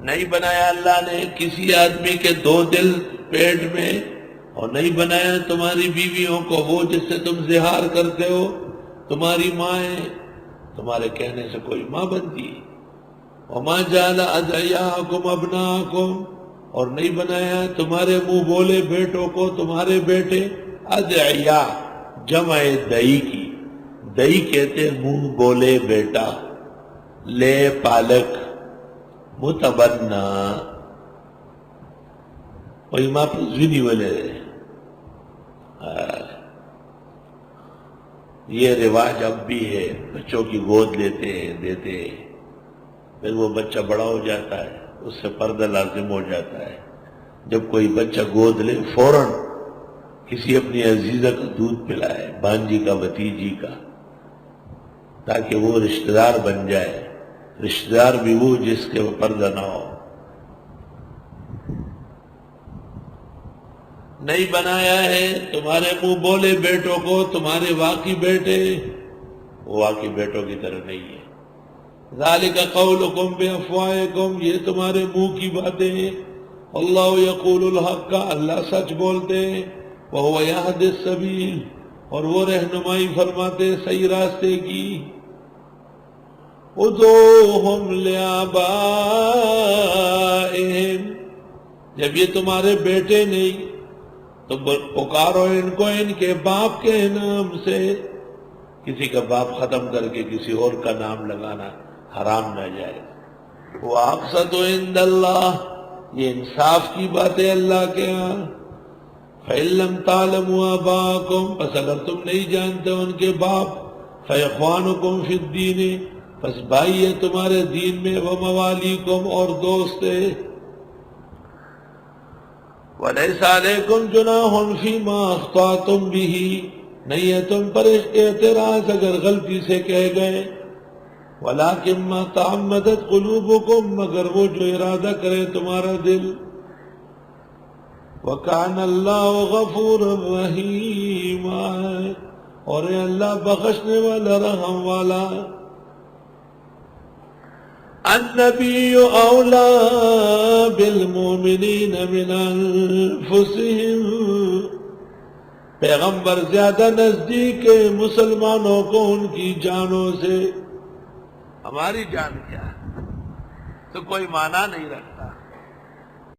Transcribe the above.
نہیں بنایا اللہ نے کسی آدمی کے 2 دل پیٹ میں، اور نہیں بنایا تمہاری بیویوں کو وہ جس سے تم زہار کرتے ہو، تمہاری مائیں، تمہارے کہنے سے کوئی ماں بنتی ہے۔ وما جعل ادعیاءکم ابناءکم، اور نہیں بنایا تمہارے منہ بولے بیٹوں کو تمہارے بیٹے۔ ادعیاء جمع دئی کی، دئی کہتے منہ بولے بیٹا، لے پالک، متبنا وہی ماں پزوینی والے۔ یہ رواج اب بھی ہے، بچوں کی گود لیتے ہیں دیتے ہیں، پھر وہ بچہ بڑا ہو جاتا ہے، اس سے پردہ لازم ہو جاتا ہے۔ جب کوئی بچہ گود لے فوراً کسی اپنی عزیزہ کا دودھ پلائے، بانجی کا، بھتیجی کا، تاکہ وہ رشتہ دار بن جائے، رشتہ دار بھی وہ جس کے وہ پردہ نہ ہو۔ نہیں بنایا ہے تمہارے منہ بولے بیٹوں کو تمہارے واقعی بیٹے، وہ واقعی بیٹوں کی طرح نہیں ہے۔ ذالک قولکم بافواہکم، یہ تمہارے منہ کی باتیں ہیں۔ اللہ یقول الحق، اللہ سچ بولتے ہیں۔ وہو یہدی السبیل، اور وہ رہنمائی فرماتے صحیح راستے کی۔ ادعوہم لآبائہم، جب یہ تمہارے بیٹے نہیں تو پکارو ان کو ان کے باپ کے نام سے۔ کسی کا باپ ختم کر کے کسی اور کا نام لگانا حرام نہ جائے۔ وَأَقْسَطُ عِندَ اللَّهِ، یہ انصاف کی بات ہے اللہ کے ہاں۔ فَإِن لَّمْ تَعْلَمُوا آبَاءَكُمْ، پس اگر تم نہیں جانتے ان کے باپ، فَإِخْوَانُكُمْ فِي الدِّينِ، پس بھائی ہے تمہارے دین میں، وَمَوَالِيكُمْ، اور دوست ہے۔ وَلَيْسَ عَلَيْكُمْ جُنَاحٌ فِيمَا أَخْطَأْتُمْ بِهِ، نہیں ہے تم پر اعتراض اگر غلطی سے کہہ گئے۔ وَلَكِنْ مَا تَعَمَّدَتْ قُلُوبُكُمْ، مگر وہ جو ارادہ کرے تمہارا دل۔ وَكَانَ اللَّهُ غَفُورًا رَحِيمًا، اور اے اللہ بخشنے والا رحم والا۔ النبی اولا بالمؤمنین من انفسہم، پیغمبر زیادہ نزدیک ہے مسلمانوں کو ان کی جانوں سے۔ ہماری جان کیا ہے تو کوئی معنی نہیں رکھتا۔